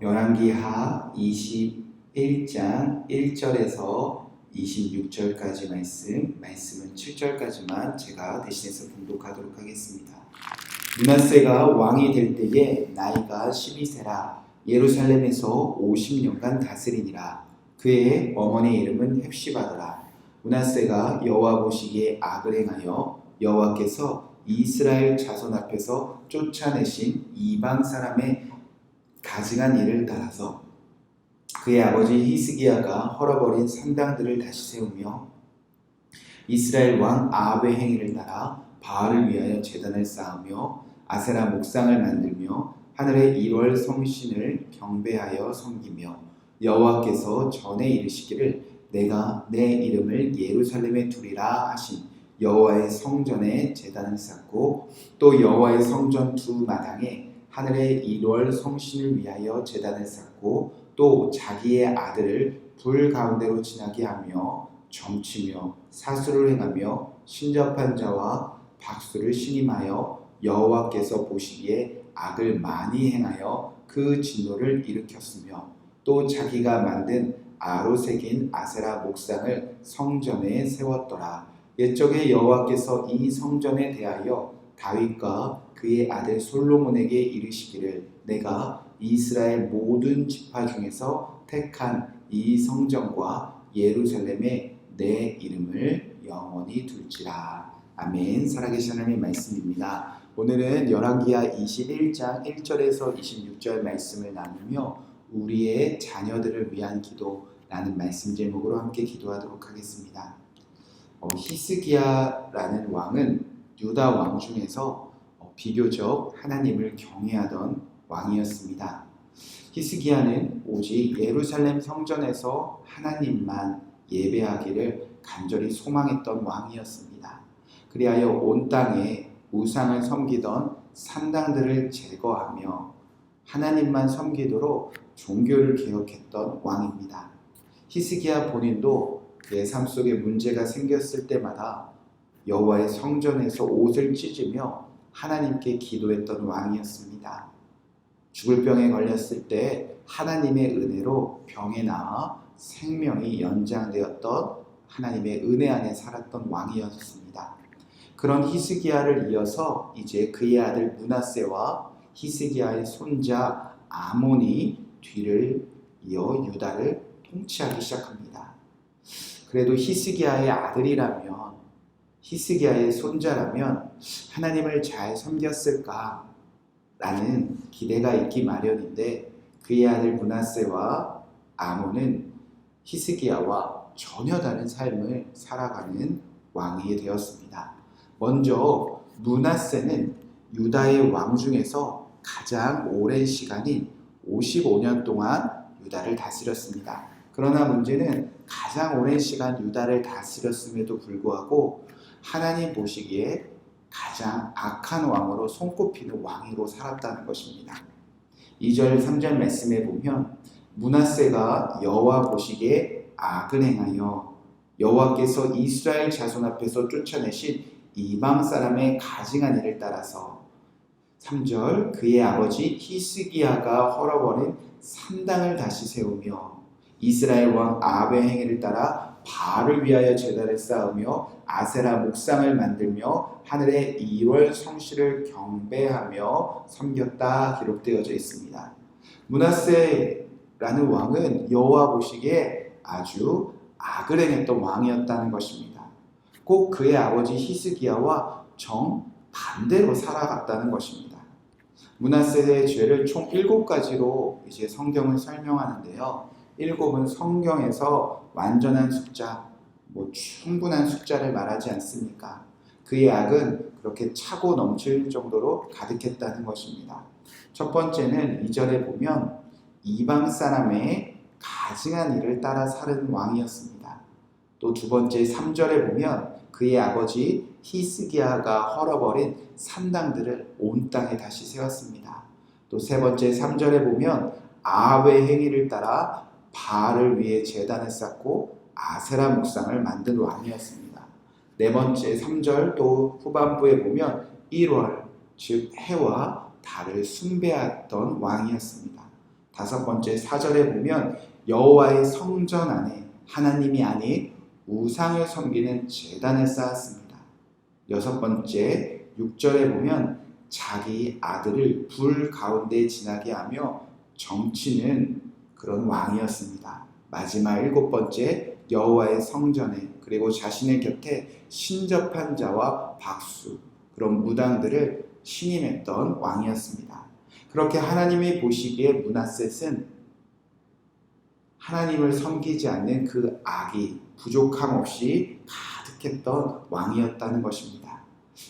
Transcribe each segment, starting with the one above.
열왕기하 21장 1절에서 26절까지 말씀은 7절까지만 제가 대신해서 봉독하도록 하겠습니다. 므낫세가 왕이 될 때에 나이가 12세라 예루살렘에서 50년간 다스리니라. 그의 어머니 이름은 헵시바더라. 므낫세가 여호와 보시기에 악을 행하여 여호와께서 이스라엘 자손 앞에서 쫓아내신 이방 사람의 가증한 일을 따라서 그의 아버지 히스기야가 헐어버린 산당들을 다시 세우며 이스라엘 왕 아합의 행위를 따라 바알을 위하여 제단을 쌓으며 아세라 목상을 만들며 하늘의 1월 성신을 경배하여 섬기며 여호와께서 전에 이르시기를 내가 내 이름을 예루살렘에 두리라 하신 여호와의 성전에 제단을 쌓고 또 여호와의 성전 두 마당에 하늘의 1월 성신을 위하여 제단을 쌓고 또 자기의 아들을 불 가운데로 지나게 하며 점치며 사수를 행하며 신접한 자와 박수를 신임하여 여호와께서 보시기에 악을 많이 행하여 그 진노를 일으켰으며 또 자기가 만든 아로 새긴 아세라 목상을 성전에 세웠더라. 옛적에 여호와께서 이 성전에 대하여 다윗과 그의 아들 솔로몬에게 이르시기를 내가 이스라엘 모든 지파 중에서 택한 이 성전과 예루살렘에 내 이름을 영원히 둘지라. 아멘. 살아계신 하나님의 말씀입니다. 오늘은 열왕기하 21장 1절에서 26절 말씀을 나누며 우리의 자녀들을 위한 기도라는 말씀 제목으로 함께 기도하도록 하겠습니다. 히스기야라는 왕은 유다 왕 중에서 비교적 하나님을 경외하던 왕이었습니다. 히스기야는 오직 예루살렘 성전에서 하나님만 예배하기를 간절히 소망했던 왕이었습니다. 그리하여 온 땅에 우상을 섬기던 산당들을 제거하며 하나님만 섬기도록 종교를 개혁했던 왕입니다. 히스기야 본인도 내 삶 속에 문제가 생겼을 때마다 여호와의 성전에서 옷을 찢으며 하나님께 기도했던 왕이었습니다. 죽을 병에 걸렸을 때 하나님의 은혜로 병에 나아 생명이 연장되었던 하나님의 은혜 안에 살았던 왕이었습니다. 그런 히스기야를 이어서 이제 그의 아들 므낫세와 히스기야의 손자 아몬이 뒤를 이어 유다를 통치하기 시작합니다. 그래도 히스기야의 아들이라면, 히스기야의 손자라면 하나님을 잘 섬겼을까? 라는 기대가 있기 마련인데 그의 아들 므낫세와 아몬은 히스기야와 전혀 다른 삶을 살아가는 왕이 되었습니다. 먼저 므낫세는 유다의 왕 중에서 가장 오랜 시간인 55년 동안 유다를 다스렸습니다. 그러나 문제는 가장 오랜 시간 유다를 다스렸음에도 불구하고 하나님 보시기에 가장 악한 왕으로 손꼽히는 왕으로 살았다는 것입니다. 2절 3절 말씀에 보면 므낫세가 여호와 보시기에 악을 행하여 여호와께서 이스라엘 자손 앞에서 쫓아내신 이방 사람의 가증한 일을 따라서 3절 그의 아버지 히스기야가 헐어버린 산당을 다시 세우며 이스라엘 왕 아합의 행위를 따라 바알을 위하여 제단을 쌓으며 아세라 목상을 만들며 하늘의 1월 성신을 경배하며 섬겼다 기록되어져 있습니다. 므낫세라는 왕은 여호와 보시기에 아주 악을 행했던 왕이었다는 것입니다. 꼭 그의 아버지 히스기야와 정반대로 살아갔다는 것입니다. 므낫세의 죄를 총 7가지로 이제 성경을 설명하는데요. 7은 성경에서 완전한 숫자, 충분한 숫자를 말하지 않습니까? 그의 악은 그렇게 차고 넘칠 정도로 가득했다는 것입니다. 첫 번째는 2절에 보면 이방 사람의 가증한 일을 따라 사는 왕이었습니다. 또 두 번째 3절에 보면 그의 아버지 히스기야가 헐어버린 산당들을 온 땅에 다시 세웠습니다. 또 세 번째 3절에 보면 아합의 행위를 따라 바알을 위해 제단을 쌓고 아세라 목상을 만든 왕이었습니다. 네 번째 3절 또 후반부에 보면 1월 즉 해와 달을 숭배했던 왕이었습니다. 다섯 번째 4절에 보면 여호와의 성전 안에 하나님이 아닌 우상을 섬기는 제단을 쌓았습니다. 여섯 번째 6절에 보면 자기 아들을 불 가운데 지나게 하며 정치는 그런 왕이었습니다. 마지막 일곱 번째 여호와의 성전에 그리고 자신의 곁에 신접한 자와 박수 그런 무당들을 신임했던 왕이었습니다. 그렇게 하나님이 보시기에 므낫셋은 하나님을 섬기지 않는 그 악이 부족함 없이 가득했던 왕이었다는 것입니다.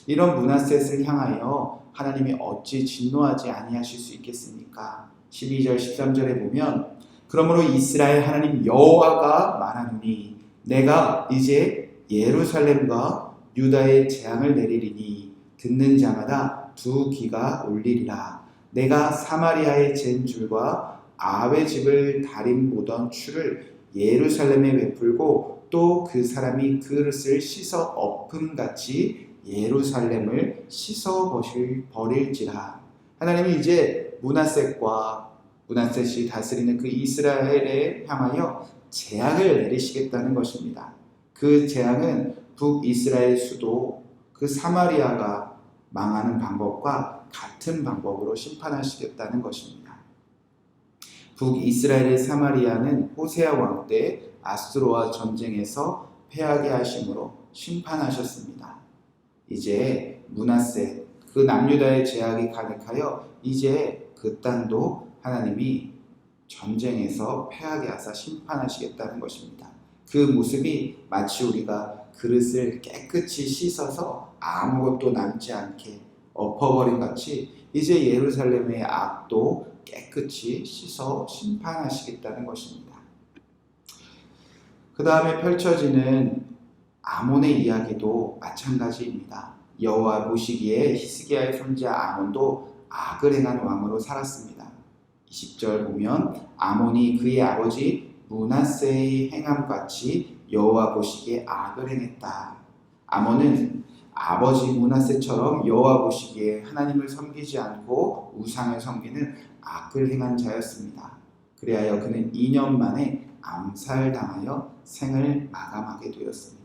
이런 므낫셋을 향하여 하나님이 어찌 진노하지 아니하실 수 있겠습니까? 12절 13절에 보면 그러므로 이스라엘 하나님 여호와가 말하노니 내가 이제 예루살렘과 유다에 재앙을 내리리니 듣는 자마다 두 귀가 울리리라. 내가 사마리아의 잰 줄과 아합의 집을 다림 보던 추를 예루살렘에 베풀고 또 그 사람이 그릇을 씻어 엎음같이 예루살렘을 씻어 버릴지라. 하나님이 이제 므낫셋이 다스리는 그 이스라엘에 향하여 재앙을 내리시겠다는 것입니다. 그 재앙은 북이스라엘 수도 그 사마리아가 망하는 방법과 같은 방법으로 심판하시겠다는 것입니다. 북이스라엘의 사마리아는 호세아 왕 때 아수르와 전쟁에서 패하게 하심으로 심판하셨습니다. 이제 므낫셋 그 남유다의 제약이 가득하여 이제 그 땅도 하나님이 전쟁에서 패하게 하사 심판하시겠다는 것입니다. 그 모습이 마치 우리가 그릇을 깨끗이 씻어서 아무것도 남지 않게 엎어버린 같이 이제 예루살렘의 악도 깨끗이 씻어 심판하시겠다는 것입니다. 그 다음에 펼쳐지는 아몬의 이야기도 마찬가지입니다. 여호와 보시기에 히스기야의 손자 아몬도 악을 행한 왕으로 살았습니다. 20절 보면 아몬이 그의 아버지 므낫세의 행함같이 여호와 보시기에 악을 행했다. 아몬은 아버지 므낫세처럼 여호와 보시기에 하나님을 섬기지 않고 우상을 섬기는 악을 행한 자였습니다. 그리하여 그는 2년 만에 암살당하여 생을 마감하게 되었습니다.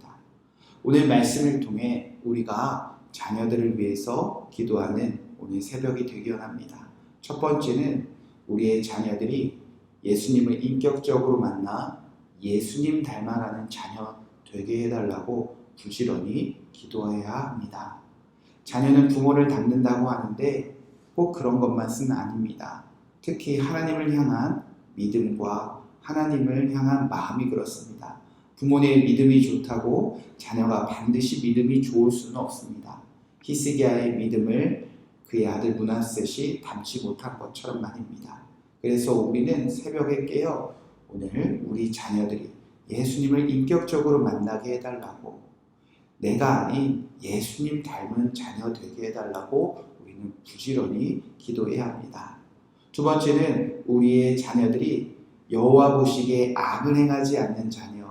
오늘 말씀을 통해 우리가 자녀들을 위해서 기도하는 오늘 새벽이 되기 원합니다. 첫 번째는 우리의 자녀들이 예수님을 인격적으로 만나 예수님 닮아가는 자녀 되게 해달라고 부지런히 기도해야 합니다. 자녀는 부모를 닮는다고 하는데 꼭 그런 것만은 아닙니다. 특히 하나님을 향한 믿음과 하나님을 향한 마음이 그렇습니다. 부모님의 믿음이 좋다고 자녀가 반드시 믿음이 좋을 수는 없습니다. 히스기야의 믿음을 그의 아들 므낫셋이 닮지 못한 것처럼 말입니다. 그래서 우리는 새벽에 깨어 오늘 우리 자녀들이 예수님을 인격적으로 만나게 해달라고, 내가 아닌 예수님 닮은 자녀 되게 해달라고 우리는 부지런히 기도해야 합니다. 두 번째는 우리의 자녀들이 여호와 보시기에 악을 행하지 않는 자녀,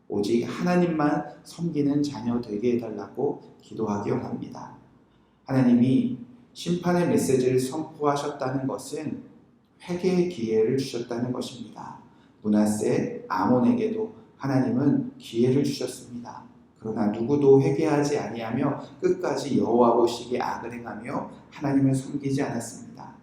오직 하나님만 섬기는 자녀 되게 해달라고 기도하기 원합니다. 하나님이 심판의 메시지를 선포하셨다는 것은 회개의 기회를 주셨다는 것입니다. 므낫셋, 아몬에게도 하나님은 기회를 주셨습니다. 그러나 누구도 회개하지 아니하며 끝까지 여호와 보시기에 악을 행하며 하나님을 섬기지 않았습니다.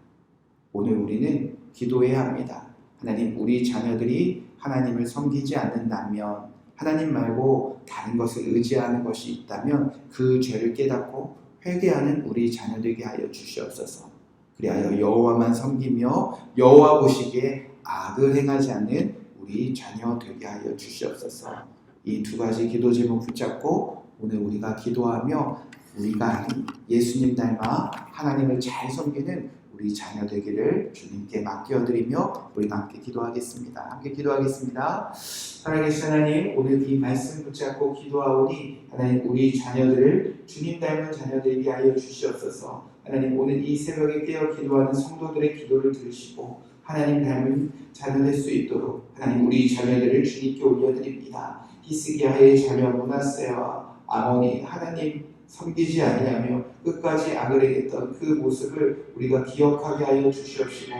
오늘 우리는 기도해야 합니다. 하나님, 우리 자녀들이 하나님을 섬기지 않는다면, 하나님 말고 다른 것을 의지하는 것이 있다면 그 죄를 깨닫고 회개하는 우리 자녀 되게 하여 주시옵소서. 그리하여 여호와만 섬기며 여호와 보시기에 악을 행하지 않는 우리 자녀 되게 하여 주시옵소서. 이 두 가지 기도 제목 붙잡고 오늘 우리가 기도하며 우리가 아닌 예수님 닮아 하나님을 잘 섬기는 우리 자녀 되기를 주님께 맡겨드리며 우리가 함께 기도하겠습니다. 함께 기도하겠습니다. 살아계신 하나님, 오늘 이 말씀 붙잡고 기도하오니 하나님, 우리 자녀들을 주님 닮은 자녀 되게 하여 주시옵소서. 하나님, 오늘 이 새벽에 깨어 기도하는 성도들의 기도를 들으시고 하나님 닮은 자녀 될 수 있도록 하나님, 우리 자녀들을 주님께 올려드립니다. 히스기야의 자녀 므낫세와 아몬이 하나님 섬기지 아니하며 끝까지 악을 행했던 그 모습을 우리가 기억하게 하여 주시옵시고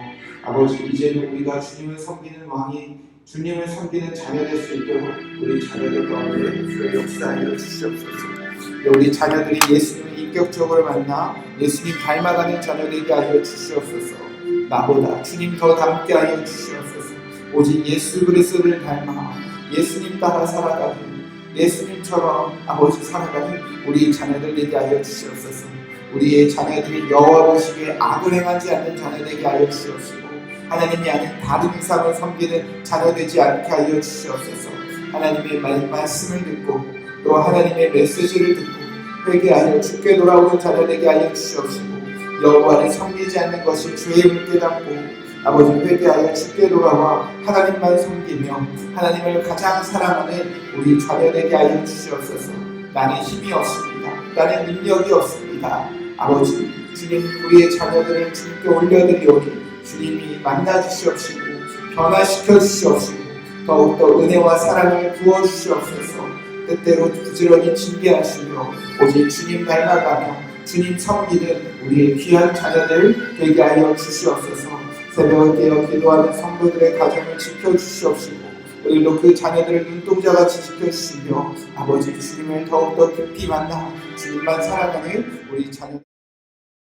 아버지 이제는 우리가 주님을 섬기는 왕이 주님을 섬기는 자녀 될 수 있도록 우리 자녀들 가운데 주의 역사하여 주시옵소서. 우리 자녀들이 예수님을 인격적으로 만나 예수님 닮아가는 자녀 되게 하여 주시옵소서. 나보다 주님 더 닮게 하여 주시옵소서. 오직 예수 그리스도를 닮아 예수님 따라 살아가는 예수님처럼 아버지 살아가는 우리 자녀들 되게 하여 주시옵소서. 우리의 자녀들이 여호와 보시기에 악을 행하지 않는 자녀 되게 하여 주시옵시고 하나님이 아닌 다른 이상을 섬기는 자녀 되지 않게 하여 주시옵소서. 하나님의 말씀을 듣고 또 하나님의 메시지를 듣고 회개하여 주께 돌아오는 자녀 되게 하여 주시옵시고 여호와를 섬기지 않는 것이 죄임을 깨닫고 아버지 회개하여 주께 돌아와 하나님만 섬기며 하나님을 가장 사랑하는 우리 자녀 되게 하여 주시옵소서. 나는 힘이 없습니다. 나는 능력이 없습니다. 아버지 주님 우리의 자녀들을 주님께 올려드리오니 주님이 만나주시옵시고 변화시켜 주시옵시고 더욱더 은혜와 사랑을 부어주시옵소서. 때때로 부지런히 징계하시며 오직 주님 닮아가며 주님 섬기는 우리의 귀한 자녀들 되게 하여 주시옵소서. 새벽에 깨어 기도하는 성도들의 가정을 지켜주시옵시고 오늘도 그 자녀들을 눈동자같이 지켜주시며 아버지 주님을 더욱더 깊이 만나 주님만 사랑하는 우리 자녀